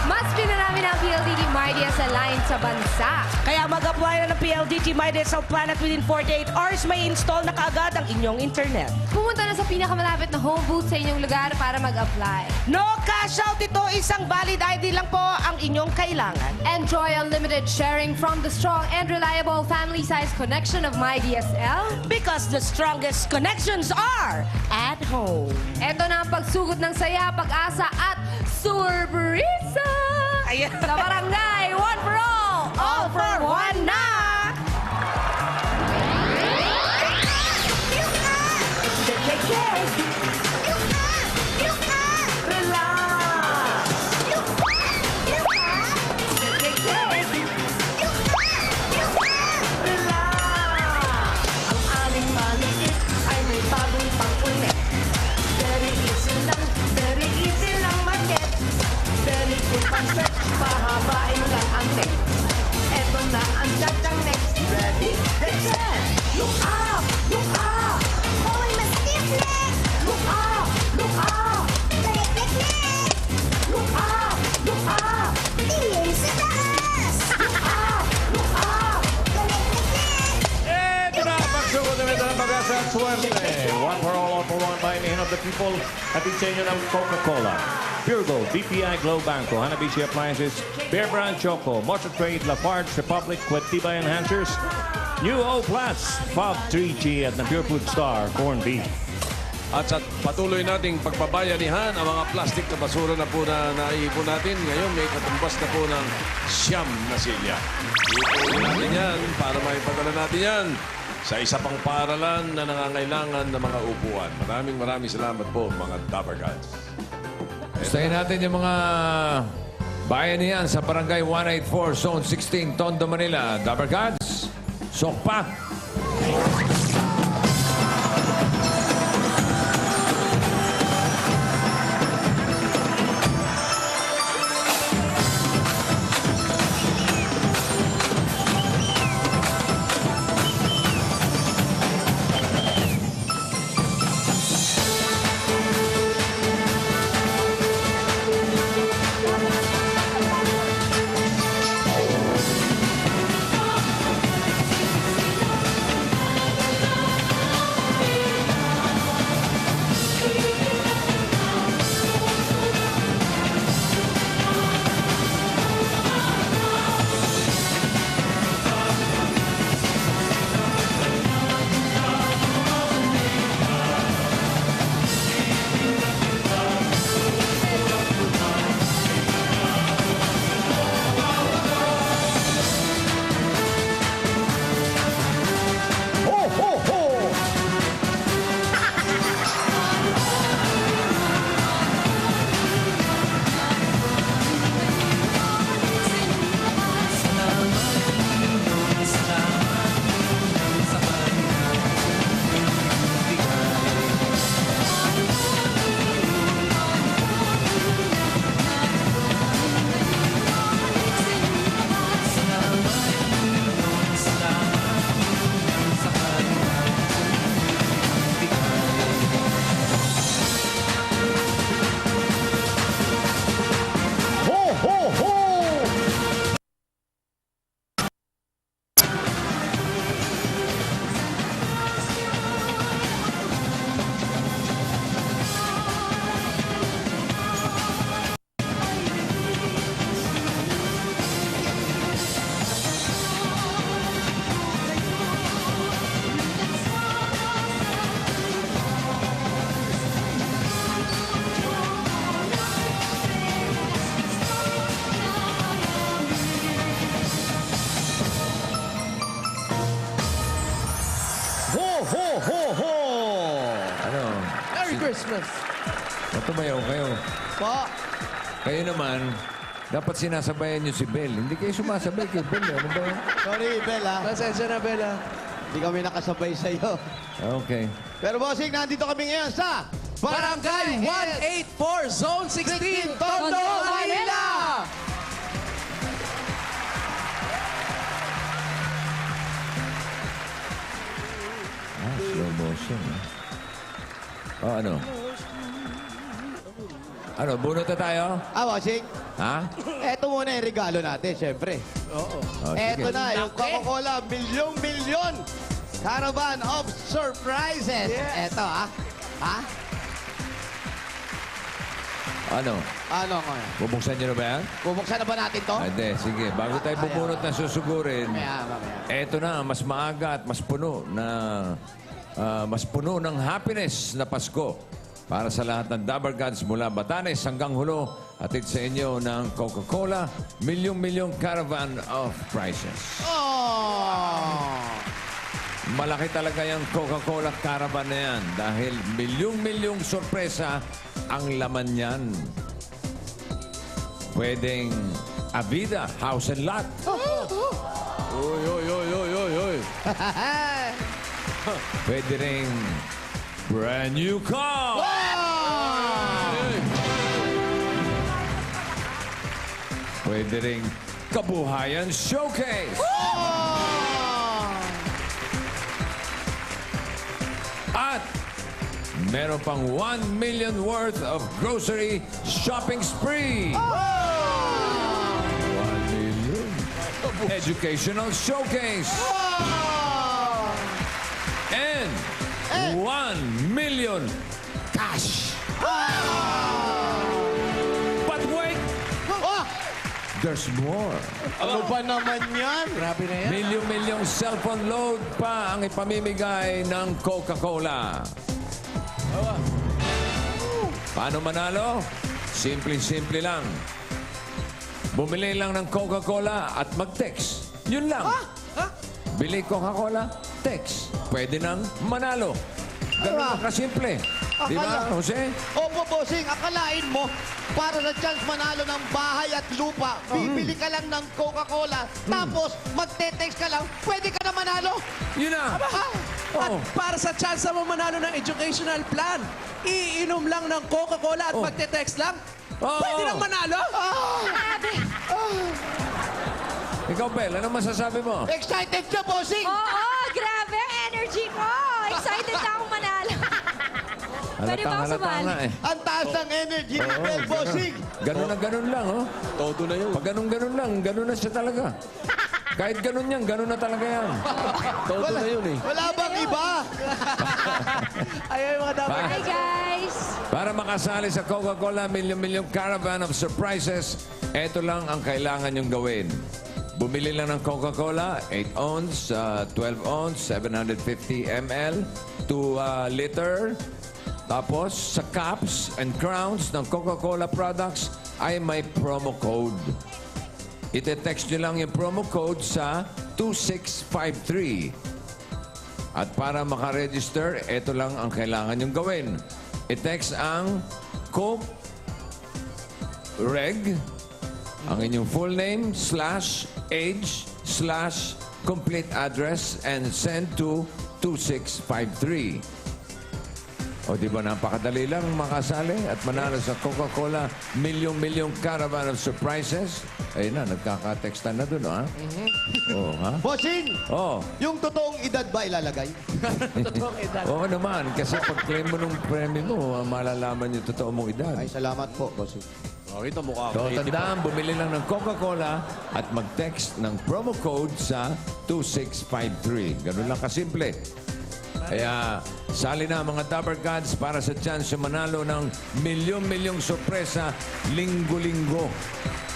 Mas pinarami ng PLDT MyDia sa line sa bansa. Kaya mag-apply na ng PLDT MyDay sa Planet within 48 hours, may install na kaagad ang inyong internet. Pumunta na sa pinakamalapit na home booth sa inyong lugar para mag-apply. No cash out ito, isang valid ID lang po ang inyong kailangan. Enjoy unlimited sharing from the strong and reliable family-sized connection of MyDSL. Because the strongest connections are at home. Ito na ang pagsugod ng saya, pag-asa at surpresa! Ayan. Sa barangay, one for all for one na! Pahabain lang ang neck. Eto na ang jajang next. Ready? Set! Look up! Look up! Hoy, mas stiff neck! Look up! Look up! Paliklik-lik! Look up! Look up! Tingin sa taas! Look up! Look up! Paliklik-lik! Ito na, pagsugod na ito ng pag-asa at swerte. One for one by name of the people. Hatid sa inyo ng Coca-Cola, Pure Gold, BPI, Glow Banco, Hanabishi Appliances, Bear Brand Choco, Motor Trade, Lafarge, Republic, Quetiba Enhancers, New O Plus, Fab 3G at ng Pure Food Star, Corn Beef. At sa patuloy nating pagbabayanihan ang mga plastic na basura na po na naiipon natin. Ngayon may katumbas na po ng siyam na silya. Iipunin natin yan para maipadala natin yan sa isa pang paaralan na nangangailangan ng mga upuan. Maraming salamat po mga Dapper Gods. Gustahin natin yung mga bayanihan sa Barangay 184, Zone 16, Tondo, Manila. Dapper Gods, Sokpa. Christmas. Matumayaw kayo. Po. Kayo naman, dapat sinasabayan niyo si Bel. Hindi kayo sumasabay kay Bel. Ano ba yun? Sorry, Bella. Pasensya na, Bella. Hindi kami nakasabay sa'yo. Okay. Pero bossing, nandito kami ngayon sa Barangay 184, Zone 16, Tondo, Manila! Slow motion. Oh, ano? Ano, bunot na tayo? Bossing. Ha? Eto muna yung regalo natin, syempre. Oh, Eto sige. na, yung Coca-Cola Milyong-Milyon Caravan of Surprises. Eto, ha? Ha? Ano? Ano nga? Bubuksan niyo na ba yan? Bubuksan na ba natin to? Hindi, sige. Bago tayo bubunot na susugurin, Mamaya. eto na, mas maaga at mas puno ng happiness na Pasko para sa lahat ng Dabber Gods mula Batanes hanggang Hulo. Atid sa inyo ng Coca-Cola Milyong-Milyong Caravan of Prizes. Oh! Malaki talaga yung Coca-Cola Caravan na yan dahil milyong-milyong sorpresa ang laman niyan. Pwedeng Avida, House and Lot. Oy. Pwede rin brand new car. Pwede rin Kabuhayan Showcase. At meron pang 1 million worth of grocery shopping spree. 1 million. Educational showcase. And 1 million cash. But wait, there's more. Ano ba naman yan? Grabe na yan. Milyong-milyong cellphone load pa ang ipamimigay ng Coca-Cola. Paano manalo? Simple-simple lang. Bumili lang ng Coca-Cola at mag-text. Yun lang. Bili Coca-Cola, text. Pwede nang manalo. Ganun lang kasimple. Di ba, Jose? Opo, bossing, akalain mo, para sa chance manalo ng bahay at lupa, bibili ka lang ng Coca-Cola, tapos magte-text ka lang, pwede ka na manalo. Yun na. At para sa chance mo manalo ng educational plan, iinom lang ng Coca-Cola at magte-text lang, pwede nang manalo. Ikaw, Bel, ano masasabi mo? Excited ka, bossing? Oo, grabe ang energy ko. Excited na akong manalo. Pwede ba ako sumali? nga eh. Ang taas ng energy ni Bel, bossing. Ganun na ganun lang, oh. Todo na yun. Pag ganun lang, ganun na siya talaga. Kahit ganun yan, ganun na talaga yan. Todo na yun eh. Wala bang iba? Ayaw yung mga dapat. Hi, guys. Para makasali sa Coca-Cola Milyong-Milyong Caravan of Surprises, eto lang ang kailangan niyong gawin. Bumili lang ng Coca-Cola, 8 ounce, 12 ounce, 750 ml, 2 liter. Tapos, sa cups and crowns ng Coca-Cola products ay may promo code. Ite-text nyo lang yung promo code sa 2653. At para makaregister, ito lang ang kailangan nyong gawin. I-text ang Coke Reg, ang inyong full name, /age, /complete address, and send to 2653. O di ba napakadali lang makasali at manalo sa Coca-Cola Milyong-Milyong Caravan of Surprises? Ayun na, nagkaka-textan na dun, ha? Oo, ha? Bossing, Oo. yung totoong edad ba ilalagay? Oo naman, kasi pag-claim mo nung premyo mo, malalaman yung totoo mong edad. Ay, salamat po, bossing. Kita mukha So, ko. tandaan, bumili lang ng Coca-Cola at mag-text ng promo code sa 2653. Ganun lang kasimple. Kaya, sali na mga Dabber Gods para sa chance yung manalo ng milyong-milyong sorpresa linggo-linggo.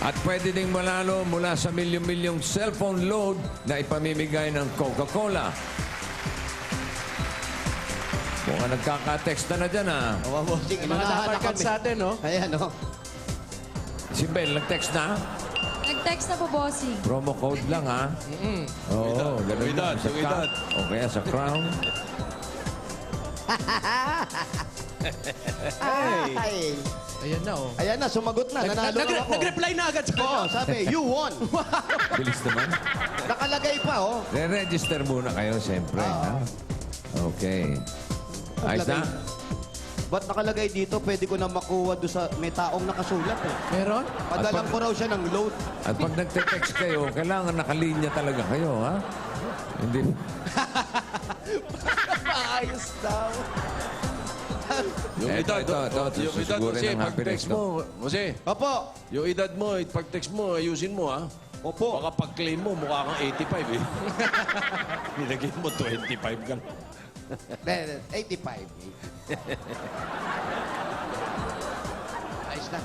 At pwede ding manalo mula sa milyong-milyong cellphone load na ipamimigay ng Coca-Cola. Mukhang nagkaka-text na dyan, ha? Oo, bossing, Mga inunahan dapat na kami. sa atin, no? Ayan, no? Si Bel, nag-text na? Nag-text na po, bossing. Promo code lang, ha? Oo, ganun Edad, lang. Sa yung edad. cup, o kaya sa crown. Ay. Ayan na, oh. Ayan na, sumagot na. Nanalo na ako. Nag-reply na agad sa Oo, sabi, you won. Bilis naman. Nakalagay pa, oh. Re-register muna kayo, siyempre. Ha? Okay. Ayos na? Ba't nakalagay dito? Pwede ko na makuha doon sa may taong nakasulat, eh. Meron? Padalang ko raw siya ng load. At pag nagte-text kayo, kailangan nakalinya talaga kayo, ha? Hindi. Ayos daw. Yung Ito, edad, ito. yung edad Susugurin kasi, ng pag happiness text to. mo, Jose, Opo. yung edad mo, pag text mo, ayusin mo, ha? Opo. Baka pag-claim mo, mukha kang 85, eh. Nilagay mo, 25 ka. 85. Ayos na.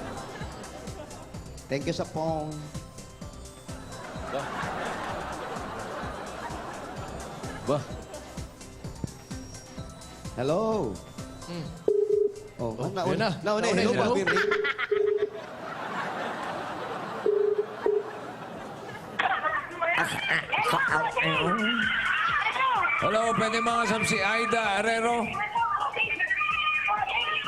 Thank you sa pong. Ba? Hello. Oh, yun na. Nauna, Nauna, hello, hello. Bobby Ring. Hello, pwede mga kasam si Aida Arero?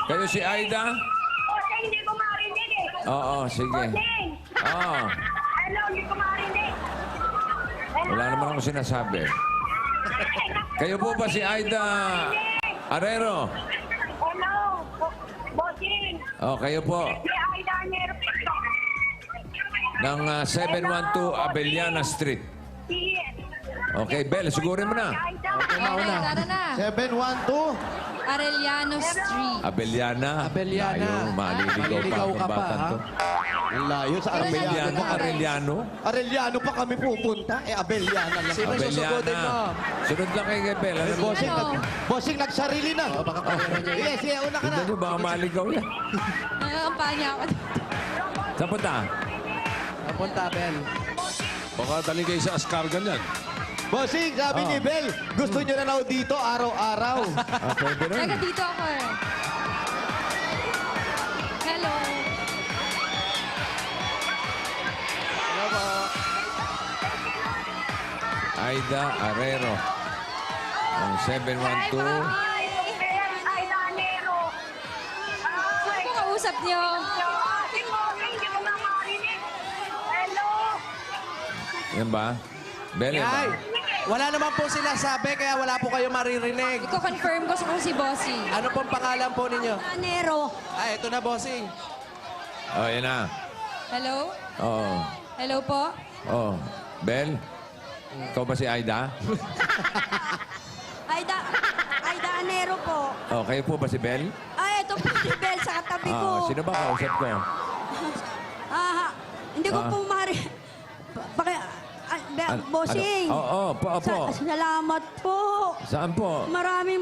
Kayo si Aida? Bossing, hindi ko marinig eh. Oo, sige. Bossing! Oo. Hello, hindi ko marinig. Hello? Wala naman ako sinasabi. Kayo po ba si Aida Arero? Hello? Bossing! Oh, kayo po. Si Aida Nero. Ng 712 Abellana Street. Yes. Okay, Bel, sigurin mo na. Aida. Okay, tara na. 712. Arellano Street. Abellana. Abellana. Ayaw, maliligaw pa Maliligaw ang ka pa, batang ha? to. Ang layo sa Pero Arellano. Abellano, Arellano. Arellano pa kami pupunta. Abellana lang. Sino susugutin mo? Sunod lang kay Bel. Ano mo? Bossing, Ano? bossing nagsarili na. Baka pera niya. Yes, yeah, una ka na. Tignan nyo, baka maligaw yan. Nangangampanya ako. Saan punta? Napunta, Ben. Baka dali kayo sa Ascargan yan. Bossing, sabi ni Bel, gusto niyo na raw dito araw-araw. Pwede rin. Teka, dito ako eh. Hello. Aida Arero. Ang 712. Aida Nero. Sino po kausap niyo? Bossing, hindi ko na marinig. Hello? Yan ba? Bel, yan ba? Ay, wala naman po sila sabi, kaya wala po kayo maririnig. Iko-confirm ko kung si Bossy. Ano pong pangalan po ninyo? Nero. Ay, ito na, bossing. Oh, yan na. Hello? Oo. Hello po? Oh. Bel? Ikaw ba si Aida? Aida Nero po. Oh, kayo po ba si Bel? Ay, ito po si Bel sa katabi Ah, sino ba kausap ko? Hindi ko Ah. po bossing. Oo, opo. Salamat po. Saan po? Maraming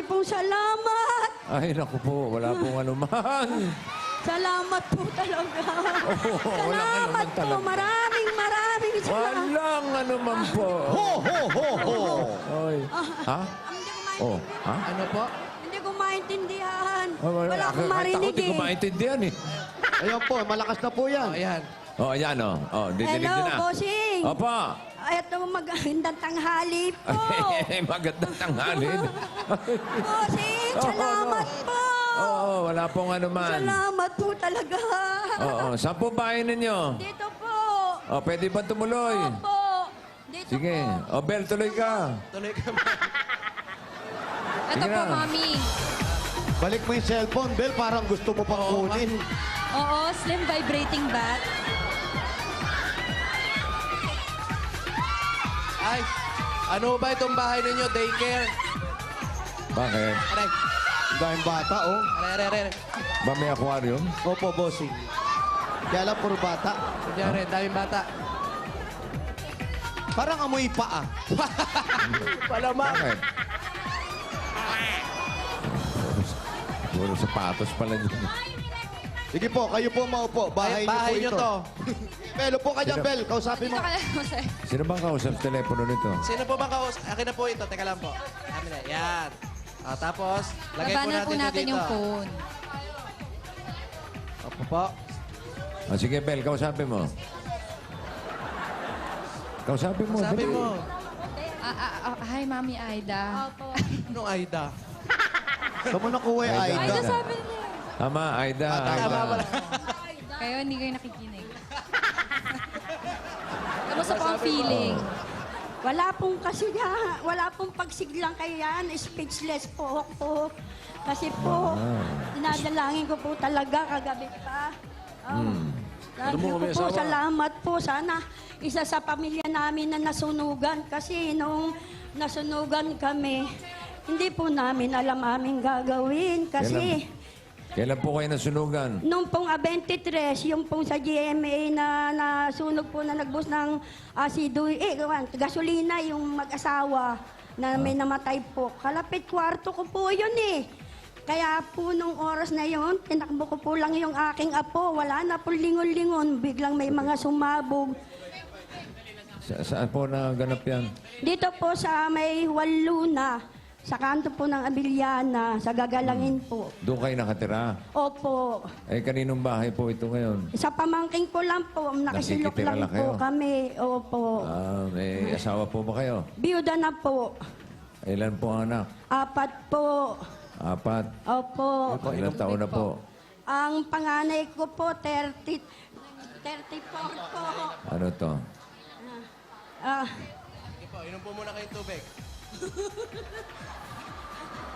pong salamat. Ay, naku po. Wala pong anuman. Salamat po talaga. Oo, walang Salamat anuman po. talaga. Maraming salamat. Walang anuman po. Ho, ho, ho, ho. Oy. Ha? Hindi ko maintindihan. Oh, ha? Ano po? Hindi ko maintindihan. Oh, Wala akong Kahit ako, marinig di ko eh. maintindihan eh. Ayan po, malakas na po yan. Oh, ayan. Oh, ayan oh. Oh, didinig Hello, din na. bossing. Opo. Ito magandang tanghali po. Magandang tanghali. Bossing, salamat po. Oo, wala pong anuman. Salamat po talaga. Oo, saan po bahay ninyo? Dito po. Oh, pwede ba tumuloy? Opo. Dito Sige. po. Oh, Bel, tuloy ka. Tuloy ka. Ito Sige po, na. Mami. Balik mo yung cellphone, Bel, parang gusto mo pang kunin. Oo, slim vibrating bat. Ay, ano ba itong bahay ninyo? Daycare? Bakit? Aray, Ang daming bata, oh. aray. Ba may aquarium? Opo, bossing. Kaya lang puro bata. Kunyari, daming bata. Parang amoy pa, ah. Palamang. Bakit? Puro sapatos pala dyan. Sige po, kayo po maupo. Bahay, Bahay niyo nyo po to. ito. Belo po kanya, Sino? Bel. Kausapin Dito mo. ka lang, sir. Sino bang kausap sa telepono nito? Sino po bang kaus? Akin na po ito. Teka lang po. Amin na. Yan. Tapos, lagay po Labanan po natin, natin ito yung dito. phone. Opo po. Oh, sige, Bel, kausapin mo. Kausapin mo. Sabi dali. mo. Hi, Mami Aida. Anong Aida? Saan mo nakuha yung Aida. Aida, Aida? sabi niya. Tama, Aida. Tama pala. Kayo, hindi kayo nakikinig. Kamusta po ang feeling? Wala pong wala pong pagsiglang kaya yan. Speechless po ako. Kasi po, dinadalangin ko po talaga kagabi pa. Sabi Ano mo, ko may po, asawa? salamat po. Sana isa sa pamilya namin na nasunugan. Kasi nung nasunugan kami, Hindi po namin alam aming gagawin kasi Kailan po kayo nasunugan? nung pong 23, yung pong sa GMA na nasunog po na nagbus ng gasolina yung mag-asawa na may namatay po. Kalapit kwarto ko po yun eh. Kaya po nung oras na yun, tinakbo ko po lang yung aking apo. Wala na po lingon-lingon. Biglang may mga sumabog. Saan po naganap yan? Dito po sa may Waluna, sa kanto po ng Abiliana, sa Gagalangin po. Doon kayo nakatira? Opo. Eh, kaninong bahay po ito ngayon? Sa pamangking ko lang po, nakisilok Nakikitira lang lang po kayo? kami. Opo. May asawa po ba kayo? Biyuda na po. Ilan po ang anak? 4 po. 4? Opo. Ilang taon na po? Ang panganay ko po, 34 po. Ano to? Ah, Sige po, inom po muna kayong tubig.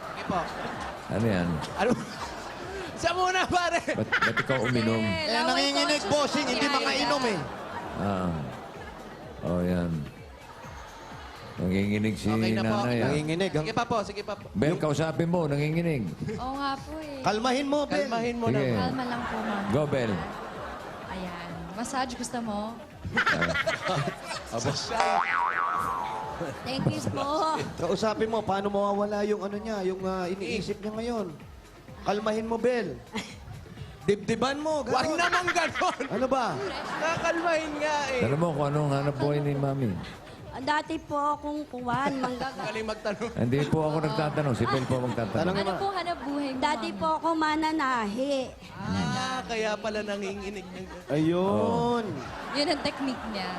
Sige po. Ano yan? Ano? Sa muna, pare! Ba't ikaw uminom? Kaya nanginginig, bossing, hindi makainom eh. Yan. Nanginginig si Okay na po. nanay. Nanginginig. Sige pa po, sige pa po. Bel, kausapin mo, nanginginig. Oo nga po eh. Kalmahin mo, Ben. Kalmahin mo Sige. na. Kalma lang po, ma'am. Go, Bel. Ayan. Massage gusto mo? Thank you po. Kausapin mo, paano mawawala yung ano niya, yung iniisip niya ngayon. Kalmahin mo, Bel. Dibdiban mo, Huwag gano'n. naman ganon! Ano ba? Kakalmahin nga eh. Alam mo kung anong hanap buhay ni Mami? dati po akong kuwan, manggaga. Galing magtanong. Hindi po ako nagtatanong. Si Bel po magtatanong. Tanongin Ano mo. po hanap buhay mo? Dati po ako mananahi. Kaya pala nanginginig. Ayun. Yun ang technique niya.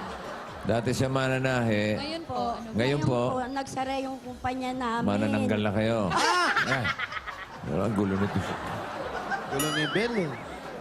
Dati siya mananahe. Ngayon po, ano ba? Ngayon po, nagsara yung kumpanya namin. manananggal na kayo. Ah! Ang gulo nito. Gulo ni Bel eh.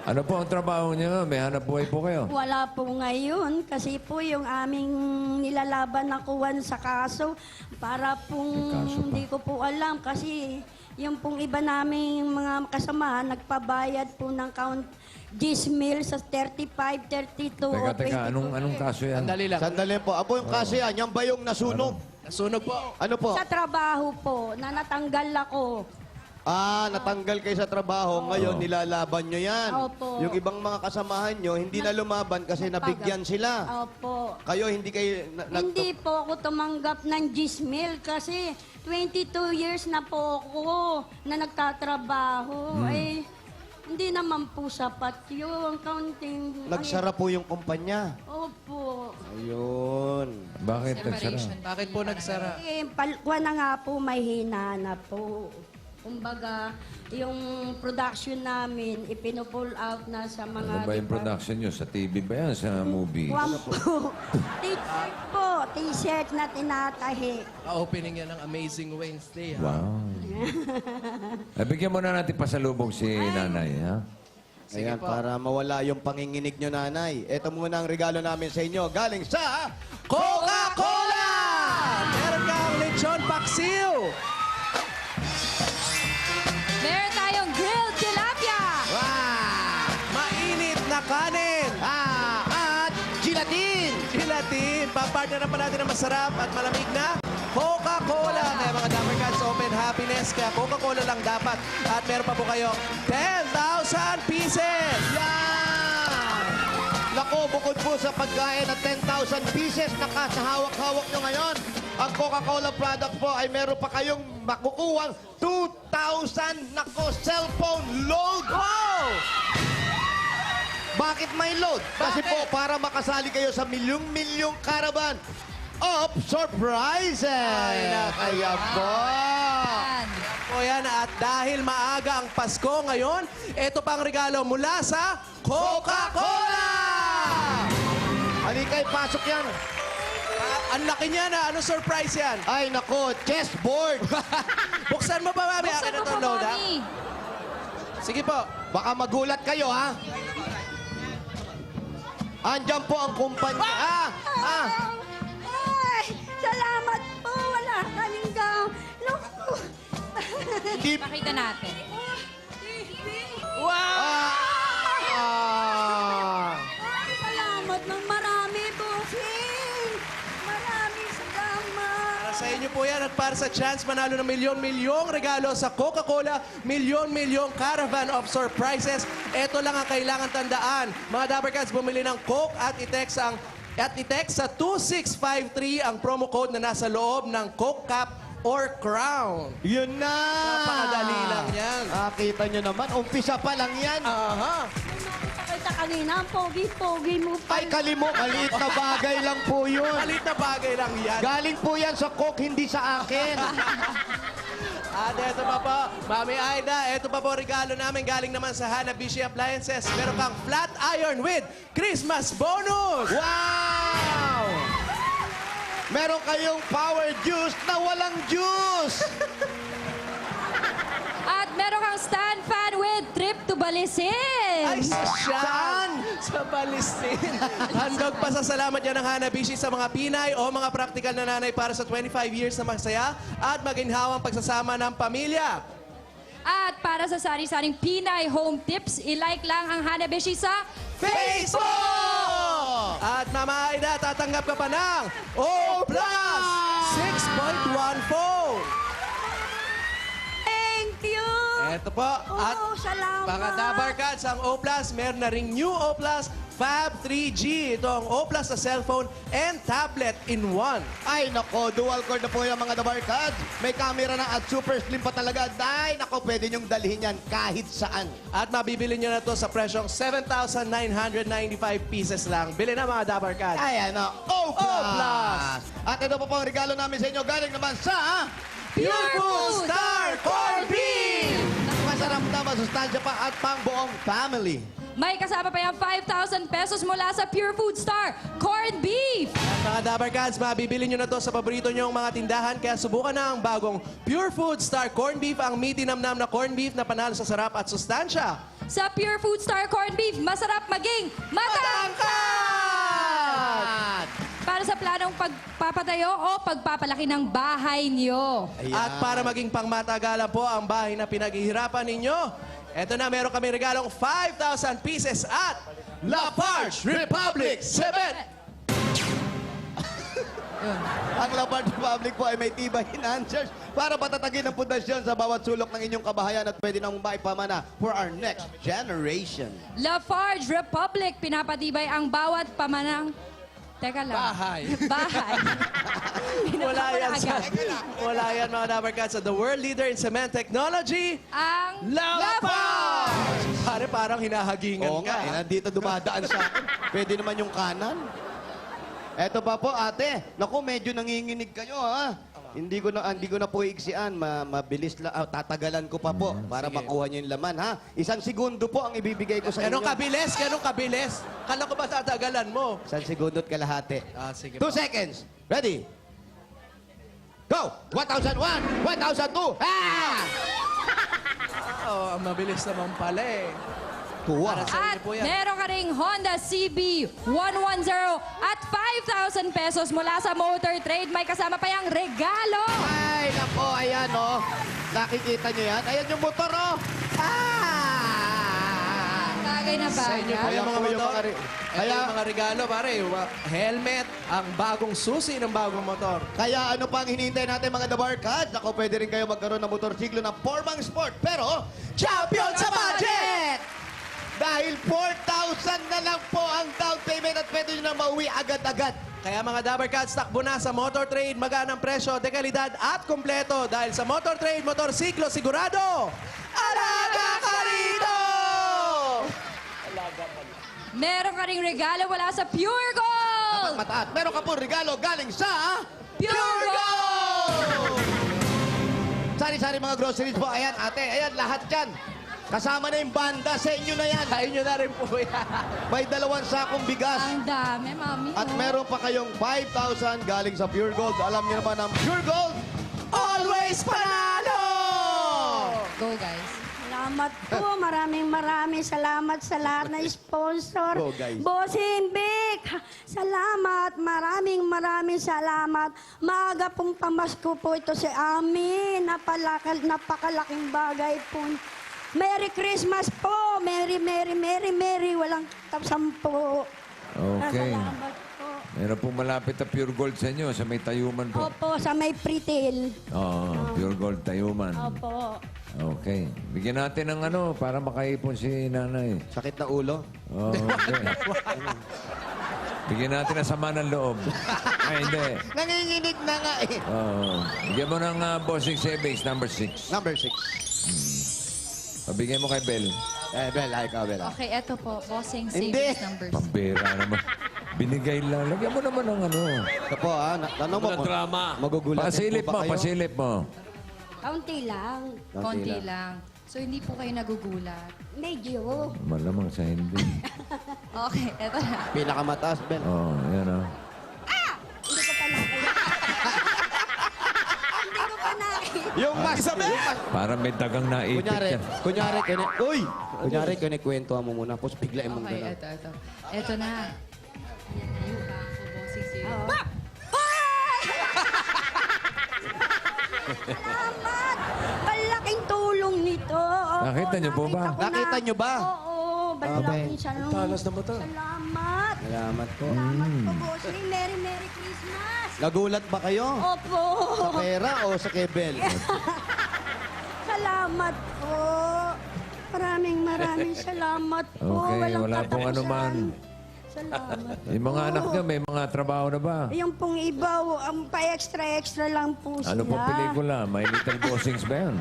Ano po ang trabaho niyo? May hanap buhay po kayo? Wala po ngayon kasi po yung aming nilalaban na kuwan sa kaso para pong May kaso pa. hindi ko po alam kasi yung pong iba naming mga kasama nagpabayad po ng count 10 mil sa 35, 32 o Teka, 22. anong kaso yan? Sandali lang. Sandali po. Apo yung kasi yan. Yan ba yung nasunog? Nasunog po. Ano po? Sa trabaho po na natanggal ako. Natanggal kayo sa trabaho. Ngayon, nilalaban nyo yan. Opo. Yung ibang mga kasamahan nyo, hindi na lumaban kasi nabigyan sila. Opo. Kayo, hindi kayo... Hindi po ako tumanggap ng 10 mil kasi 22 years na po ako na nagtatrabaho. Eh, hindi naman po sapat yun. Counting. Nagsara po yung kumpanya. Opo. Ayun. Bakit nagsara? Bakit po nagsara? Eh, palkwa na nga po, may hina na po. Kumbaga, yung production namin, ipino-pull out na sa mga... Ano ba yung production nyo? Sa TV ba yan? Sa movie? Kwan po. T-shirt po. T-shirt na tinatahi. Opening yan ng Amazing Wednesday. Ha? Wow. Bigyan mo na natin pasalubong si nanay, ha? Ayan, para mawala yung panginginig nyo, nanay. Ito muna ang regalo namin sa inyo. Galing sa... Coca-Cola! Meron kang lechon paksiw! Meron tayong grilled tilapia. Mainit na kanin! At gelatin! Gelatin! Papartner na pa natin ng masarap at malamig na Coca-Cola. Kaya mga Dapper Cats, open happiness. Kaya Coca-Cola lang dapat. At meron pa po kayo 10,000 pieces! Yan! Nako, bukod po sa pagkain at 10,000 pieces na kasahawak-hawak nyo ngayon, ang Coca-Cola product po ay meron pa kayong makukuhang 2,000 nako cellphone load! Wow! Bakit may load? Kasi Bakit? po, para makasali kayo sa milyong-milyong caravan of surprises! Kaya po! Yan. O yan, at dahil maaga ang Pasko ngayon, ito pang regalo mula sa Coca-Cola! Halika, pasok yan. Ang laki niya na. Ano surprise yan? Ay, nako, chessboard! Buksan mo pa, Mami. Buksan Akin mo na po, itong load, ha? Mami. Sige po. Baka magulat kayo, ha? Andyan po ang kumpanya. Ay, salamat po. Wala kaming Naku. Di, Pakita natin. Wow! Ay, salamat ng marami, bossing. Maraming salamat. Para sa inyo po yan at para sa chance manalo ng milyon-milyong regalo sa Coca-Cola, milyon-milyong caravan of surprises. Ito lang ang kailangan tandaan. Mga Dabber Cats, bumili ng Coke at i-text sa 2653 ang promo code na nasa loob ng Coke Cup or Crown. Yun na! Napakadali lang yan. Kita nyo naman, umpisa pa lang yan. Aha. Nakita kanina, ang pogi-pogi mo pa. Ay, kalimo, maliit na bagay lang po yun. Malit na bagay lang yan. Galing po yan sa Coke, hindi sa akin. At eto pa po, Mami Aida, eto pa po regalo namin galing naman sa Hanabishi Appliances. Meron kang flat iron with Christmas bonus! Wow! Meron kayong power juice na walang juice. At meron kang stand fan with trip to Balisin. Ay, Saan? Sa Balisin. Handog pa sa salamat yan ng Hanabishi sa mga Pinay o mga praktikal na nanay para sa 25 years na masaya at maginhawang pagsasama ng pamilya. At para sa sari-saring Pinay Home Tips, i-like lang ang Hanabishi sa Facebook! At Mama Aida, tatanggap ka pa ng O Plus 6.1 phone. Thank you! Eto po. At Oh, salamat. mga Dabber Cats, ang O Plus, meron na ring new O Plus Fab 3G. Ito ang O Plus sa cellphone and tablet in one. Ay, nako, dual core na po yung mga Dabber Cats. May camera na at super slim pa talaga. Ay, nako, pwede nyong dalhin yan kahit saan. At mabibili nyo na to sa presyong 7,995 pieces lang. Bili na mga Dabber Cats. Ay, ano, O Plus. Plus. At ito po ang regalo namin sa inyo. Galing naman sa Pure Food Star Corned Beef! masarap na masustansya pa at pang buong family. May kasama pa yung 5,000 pesos mula sa Pure Food Star Corned Beef. At mga Dabber Cats, mabibili nyo na to sa paborito nyong mga tindahan. Kaya subukan na ang bagong Pure Food Star Corned Beef, ang meaty namnam na corned beef na panalo sa sarap at sustansya. Sa Pure Food Star Corned Beef, masarap maging matangkad! Para sa planong pagpapatayo o pagpapalaki ng bahay niyo. At para maging pangmatagalan po ang bahay na pinaghihirapan ninyo, eto na, meron kami regalong 5,000 pieces at Lafarge Republic 7! Ang Lafarge Republic po ay may tibay financiers para patatagin ang pundasyon sa bawat sulok ng inyong kabahayan at pwede nang maipamana for our next generation. Lafarge Republic, pinapatibay ang bawat pamanang... Teka lang. Bahay. Bahay. Wala yan, agad. wala yan mga Dabber Cats. The world leader in cement technology, Ang Lafarge! Pare, parang hinahagingan Oo ka. nga, nandito dumadaan sa akin. Pwede naman yung kanan. Eto pa po, ate. Naku, medyo nanginginig kayo, ha? Hindi ko na po iiksian. Mabilis lang. Tatagalan ko pa po para makuha niyo yung laman, ha? 1 segundo po ang ibibigay ko sa inyo. Ganong kabilis, ganong kabilis. Kala ko ba tatagalan mo? 1 segundo at kalahati. Sige 2 seconds. Ready? Go! 1,001! 1,002! Ah! Oh, ang mabilis naman pala eh. Tuwa. Para sa At inyo po yan. meron ka ring Honda CB110 at 5,000 pesos mula sa Motor Trade. May kasama pa yung regalo. Ay, nako, ayan, oh. Nakikita niyo yan? Ayan yung motor, oh. Ah! Bagay na Sa inyo po bagay. yung mga po yung motor. mga Kaya yung mga regalo, pare. Helmet, ang bagong susi ng bagong motor. Kaya ano pa ang hinihintay natin mga Dabber Cats? Ako, pwede rin kayo magkaroon ng motorsiklo ng 4-bang sport. Pero, champion sa budget! Dahil 4,000 na lang po ang down payment at pwede nyo na mauwi agad-agad. Kaya mga Dabber Cats, takbo na sa Motor Trade. Magaan ang presyo, dekalidad at kompleto. Dahil sa Motor Trade, motorsiklo sigurado. Alaga ka rito! Meron ka ring regalo mula sa Pure Gold. Mataat. Meron ka po regalo galing sa Pure Gold! Sari-sari mga groceries po. Ayan, ate. Ayan, lahat yan. Kasama na yung banda. Sa inyo na yan. Kain nyo na rin po yan. May 2 sakong bigas. Ang dami, mami. At oh. meron pa kayong 5,000 galing sa Pure Gold. Alam niyo naman ang Pure Gold. Always panalo! Go, guys. Salamat po. Maraming salamat sa lahat na sponsor. Go, guys. Bossing Vic, salamat. Maraming salamat. Maaga pong pamasko po ito si amin. Napakalaking bagay po. Merry Christmas po. Merry. Walang tapsampo. Okay. Salamat po. Meron pong malapit na pure gold sa inyo, sa may Tayuman po. Opo, sa may pretil. Oo, pure gold Tayuman. Opo. Okay. Bigyan natin ng ano para makaipon si nanay. Sakit na ulo. Oo, hindi. Bigyan natin ng sama ng loob. Ay, hindi. Nanginginig na nga eh. Oo. Bigyan mo ng bossing savings, number 6. Number 6. Pabigyan mo kay Bel. Bel, ay ka, Bel. Okay, eto po. Bossing Hindi. savings numbers. Pambera naman. Binigay lang. Lagyan mo naman ng ano. Ito po, tanong mo. Walang drama. Magugulat Pasilip po mo, ba kayo? pasilip mo. Kaunti lang. Konti lang. So, hindi po kayo nagugulat. Medyo. Malamang sa hindi. Okay, eto na. Pinakamataas, Bel. Oo, yan o. Hindi ko pa nakita. Hindi ko pa nakita. Yung mas, Parang may dagang naipit yan. kunyari, kinikwento mo muna, tapos biglain mong Okay, gano'n. eto. Eto na. Yung bangko, bossing savings. Oo. Salamat! Malaking tulong nito. Opo, Nakita niyo po ba? Nakita niyo ba? Oo, malaking salong. Talas na mata. Salamat. Salamat po. Salamat po, bossing. Merry Christmas. Nagulat ba kayo? Opo. Sa pera o sa kay Bel? Salamat po. Maraming salamat po. Okay, Walang wala pong katapusan. anuman. Salamat Yung mga anak niyo, may mga trabaho na ba? Yung pong iba, ang pa-extra lang po sila. Ano pong pelikula? My Little Bossings ba yan?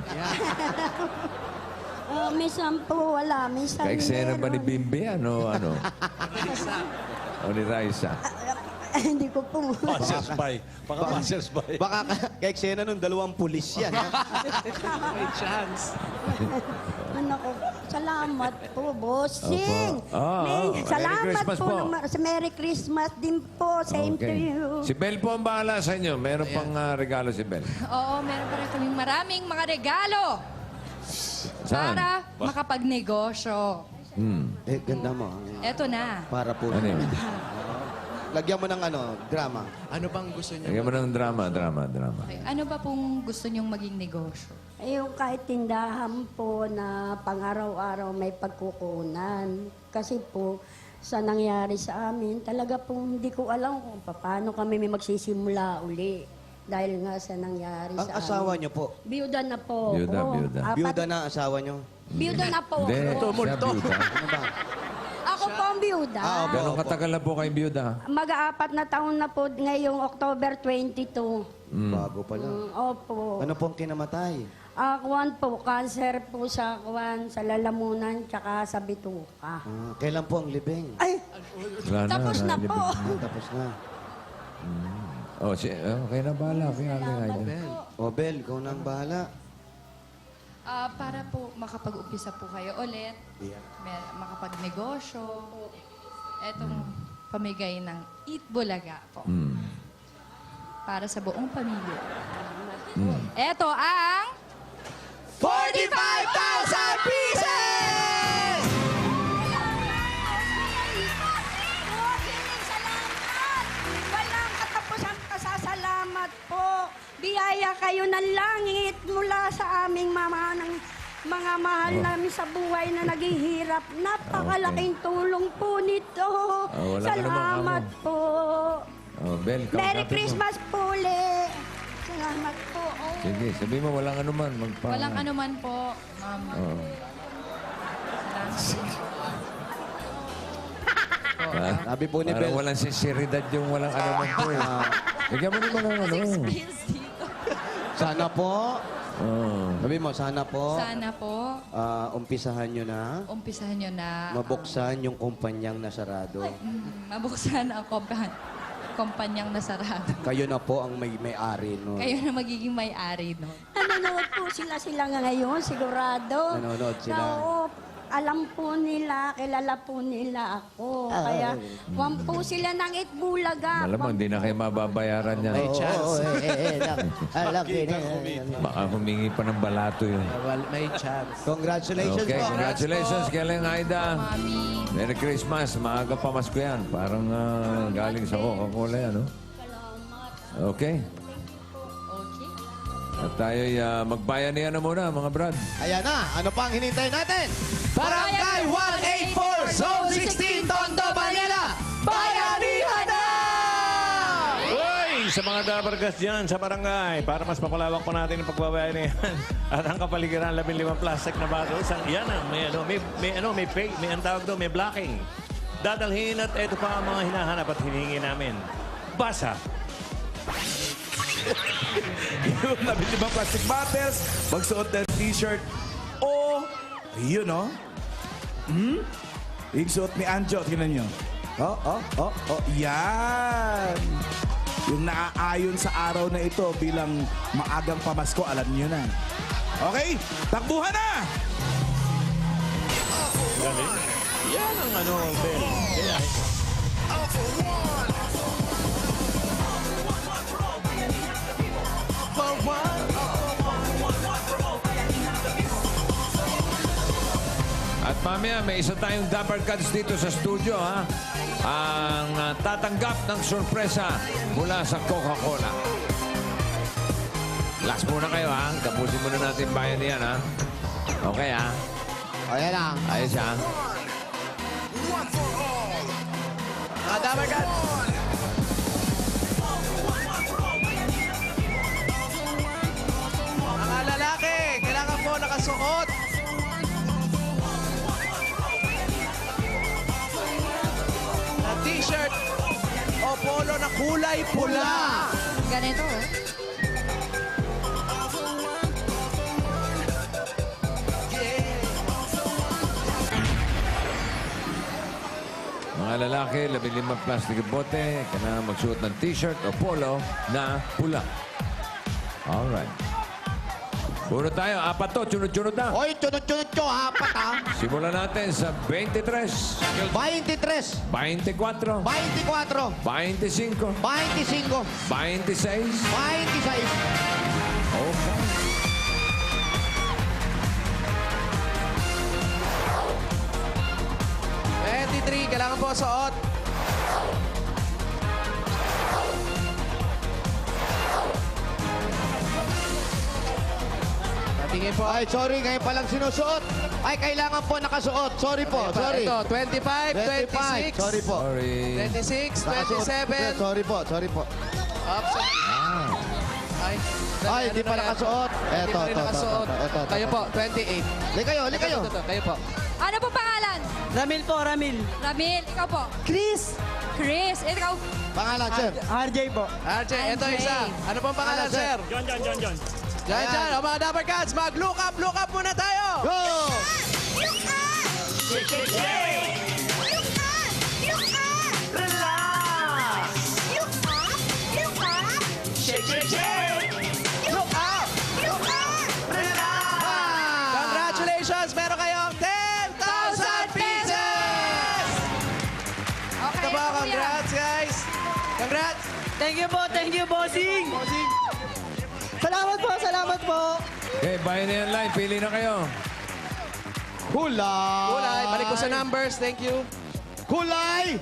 Minsan po wala, minsan Ka-eksena ba ni meron. Bimbi? Ano? O ni Raisa? Hindi ko po. Passers-by. Baka passers-by. Baka ka-eksena nung 2 pulis yan. ha? May chance. Ano ko, salamat po, bossing. Opo. Merry Salamat Christmas po. po. Sa Merry Christmas din po. Same to you. Si Bel po ang bahala sa inyo. Meron pang regalo si Bel. Oo, meron pa rin kaming maraming mga regalo Saan? para makapagnegosyo. Ganda mo. Eto na. Para po. Ano yun? Lagyan mo ng drama. Ano bang gusto niyo? Lagyan mo ng drama. Okay. Ano ba pong gusto nyong maging negosyo? Yung kahit tindahan po na pang-araw-araw may pagkukunan. Kasi po, sa nangyari sa amin, talaga po hindi ko alam kung paano kami may magsisimula uli. Dahil nga sa nangyari Ang sa asawa amin. niyo po. Biyuda na po. Biyuda, ako. biyuda. Biyuda na asawa niyo. Biyuda na po. Hindi, ako. siya biyuda. Ano ba? Ako po ang biyuda. opo. Gano'ng katagal na po kayo biyuda? Mag-4 na taon na po ngayong October 22. Bago pa lang. Opo. Ano pong kinamatay? Kuwan po, cancer po sa sa lalamunan tsaka sa bituka. Kailan po ang libing? Ay, Wala tapos na po. Tapos na. Okay na bahala. Kaya O Bel, ikaw na ang bahala. Para po makapag-umpisa po kayo ulit, makapagnegosyo, etong pamigay ng Eat Bulaga po. Para sa buong pamilya. Eto ang 45,000 pieces! Salamat! Walang katapusang pasasalamat po. Biyaya kayo ng langit mula sa aming mga mahal namin sa buhay na naghihirap. Napakalaking tulong po nito. wala ka namang Salamat amo. po. Bel, Merry kausapin mo. Christmas po ulit. Salamat po. Sige, sabi mo walang anuman. walang anuman po, ma'am. Oo. Sabi po ni Parang Bel, walang sinseridad yung walang anuman po. Bigyan mo naman ng ano. sana po. Oo. Sabi mo, sana po. Sana po, Umpisahan nyo na. umpisahan nyo na Mabuksan yung kumpanyang nasarado. mabuksan ang kumpanyang nasarado. Kayo na po ang may-ari nun. Kayo na magiging may-ari nun. Nanonood po sila ngayon, sigurado. Nanonood sila. Oo, alam po nila, kilala po nila ako. Kaya, wam po sila ng Itbulaga. Malamang, hindi na kayo mababayaran yan. May chance. Baka humingi pa ng balato yun. May chance. Congratulations Okay, po. congratulations kay Leng Aida. Mami, Merry Christmas. Maaga pa Masko yan. Parang galing sa Coca-Cola yan, no? Okay. okay. At tayo'y magbayanihan na muna, mga brad. Ayan na. Ano pa ang hinintay natin? Barangay 184, Zone 16, Tondo, Manila. Bayanihan na! sa mga dabargas dyan sa barangay para mas mapalawak po natin ang pagbabayanihan at ang kapaligiran 15 plastic na bottles. Yan ang may ang tawag doon, may blocking. Dadalhin at ito pa ang mga hinahanap at hiningi namin. Basa. Yung 15 plastic bottles, magsuot ng t-shirt, o, yun o. Yung suot ni Anjo, tingnan nyo. Yan. Yung naaayon sa araw na ito bilang maagang pamasko, alam nyo na. Okay, takbuhan na! Galing. Yan ang Bel. Kaya, At mamaya, may isa tayong Dapper Cards dito sa studio, ha? Ang tatanggap ng sorpresa mula sa Coca-Cola. Last muna kayo, ha? Tapusin muna natin bayan niyan, ha? Okay, ha? Ayan lang. Ayos, ha? Mga Dapper Cats. Mga lalaki, kailangan po nakasuot na t-shirt o polo na kulay pula. Ganito, Mga lalaki, 15 plastic bote, kailangan magsuot ng t-shirt o polo na pula. Alright. Puro tayo, apat to, sunod-sunod na. Hoy, tunod-tunod ko, apat ha. Simulan natin sa 23, 23, 24, 24, 25, 25, 26. 26. Okay. Kailangan po suot. Patingin po. Ay, sorry, ngayon palang sinusuot. Ay, kailangan po nakasuot. Sorry po, sorry. Ito, 25, 25. 26, Sorry po. Sorry. 26, Nakasuot. 27. Sorry po, sorry po. Option. Ay, hindi pa nakasuot. Hindi pa rin nakasuot. Ito. Kayo po, 28. Li kayo. Ito, kayo po. Ano po pangalan? Ramil po, Ramil. Ramil, ikaw po. Chris. Chris, ikaw. Pangalan, sir. RJ po. RJ, ito RJ. isa. Ano pong pangalan, Pangalan, sir? sir? John. O mga Dapper Cats, mag-look up muna tayo. Go! Congratulations, meron kayong 10,000 pieces! Okay, Ito po, kuya. congrats guys. Congrats. Thank you, bossing. Salamat po. Okay, bayan na yan line. Pili na kayo. Kulay. Kulay, balik po sa numbers. Thank you. Kulay.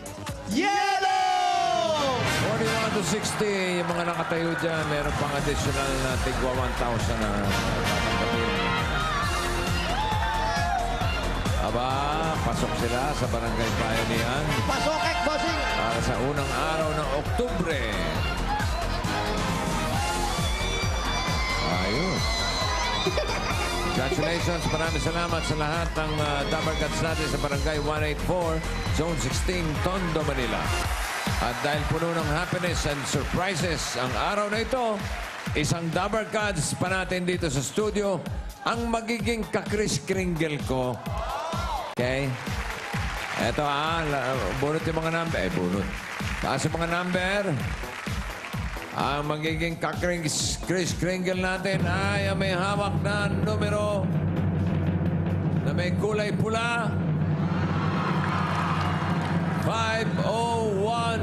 Yellow! 41 to 60. Yung mga nakatayo dyan, meron pang additional na tigwa 1,000 na tatanggapin. Aba, pasok sila sa Barangay Bayanihan Pasokek, bossing. para sa unang araw ng Oktubre. Ayos. Congratulations. Maraming salamat sa lahat ng Dapper Cats natin sa Barangay 184, Zone 16, Tondo, Manila. At dahil puno ng happiness and surprises ang araw na ito, isang Dapper Cats pa natin dito sa studio, ang magiging ka-Kris Kringle ko. Okay? Eto bunot yung mga number. Bunot. Taas yung mga number. Ang magiging ka-Kris Kringle natin ay ang may hawak na numero na may kulay pula. 501.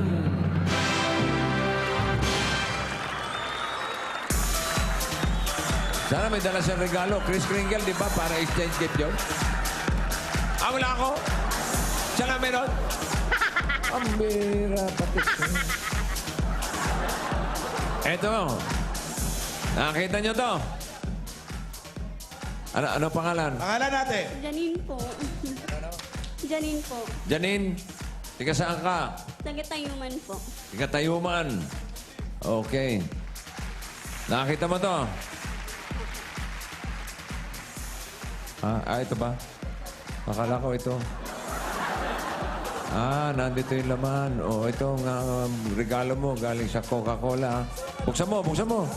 Sana may dala siyang regalo. Kris Kringle, di ba? Para exchange gift yun. Wala ako. Siya nga meron. Ang bira, pati siya. Eto. Nakakita niyo to? Ano pangalan? Pangalan natin. Janine po. Janine po. Janine, tiga saan ka? Taga-Tayuman po. Tiga Tayuman. Okay. Nakita mo to? Ito ba? Akala ko ito. Nandito yung laman. Ito nga regalo mo galing sa Coca-Cola. Buksan mo, buksan mo.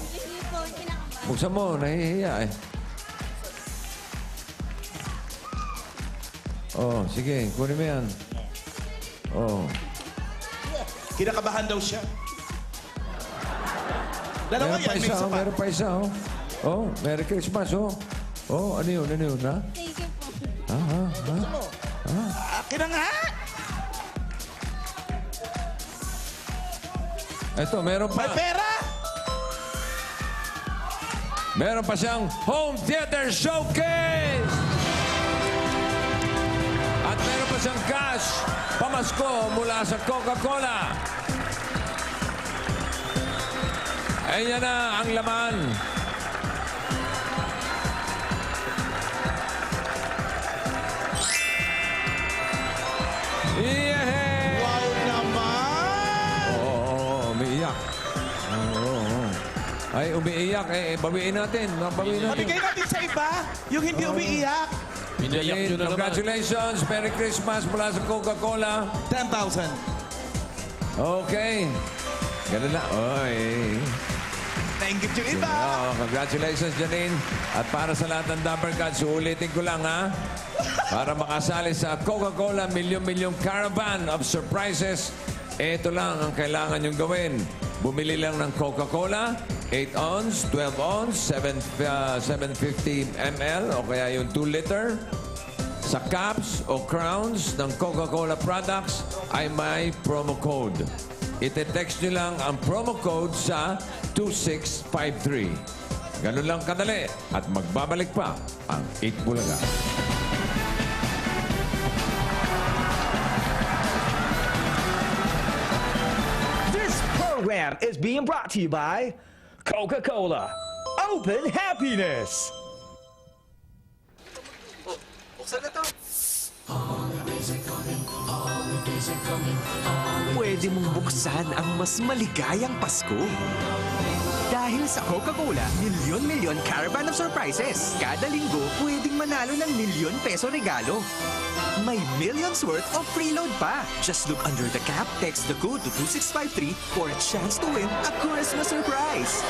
Buksan mo, nahihiya eh. Sige, kunin mo yan. Kinakabahan daw siya. Dalawa yan, may isa pa. Meron pa isa, Merry Christmas, ano yun, ha? Thank you po. Akin na nga! Ito, meron pa. May pera! Meron pa siyang home theater showcase! At meron pa siyang cash pamasko mula sa Coca-Cola. Ayan na ang laman. Yehey! Wow naman! Umiiyak. Ay, umiiyak. Bawiin natin. Bawiin natin. Mabigay natin sa iba, yung hindi umiiyak. Pinayak nyo na naman. Congratulations. Merry Christmas mula sa Coca-Cola. 10,000. Okay. Ganun na. Nainggit yung iba. Congratulations, Janine. At para sa lahat ng Dapper Cats, ulitin ko lang, ha? Para makasali sa Coca-Cola Milyon Caravan of Surprises, ito lang ang kailangan nyong gawin. Bumili lang ng Coca-Cola, 8 ounce, 12 ounce, 750 ml, o kaya yung 2 liter. Sa caps o crowns ng Coca-Cola products ay may promo code. Ite-text nyo lang ang promo code sa 2653. Ganun lang kadali at magbabalik pa ang 8 Bulaga. This program is being brought to you by Coca-Cola. Open happiness! Pwede mong buksan ang mas maligayang Pasko. Dahil sa Coca-Cola, milyon Caravan of Surprises. Kada linggo, pwedeng manalo ng ₱1,000,000 regalo. May millions worth of preload pa. Just look under the cap, text the code to 2653 for a chance to win a Christmas surprise.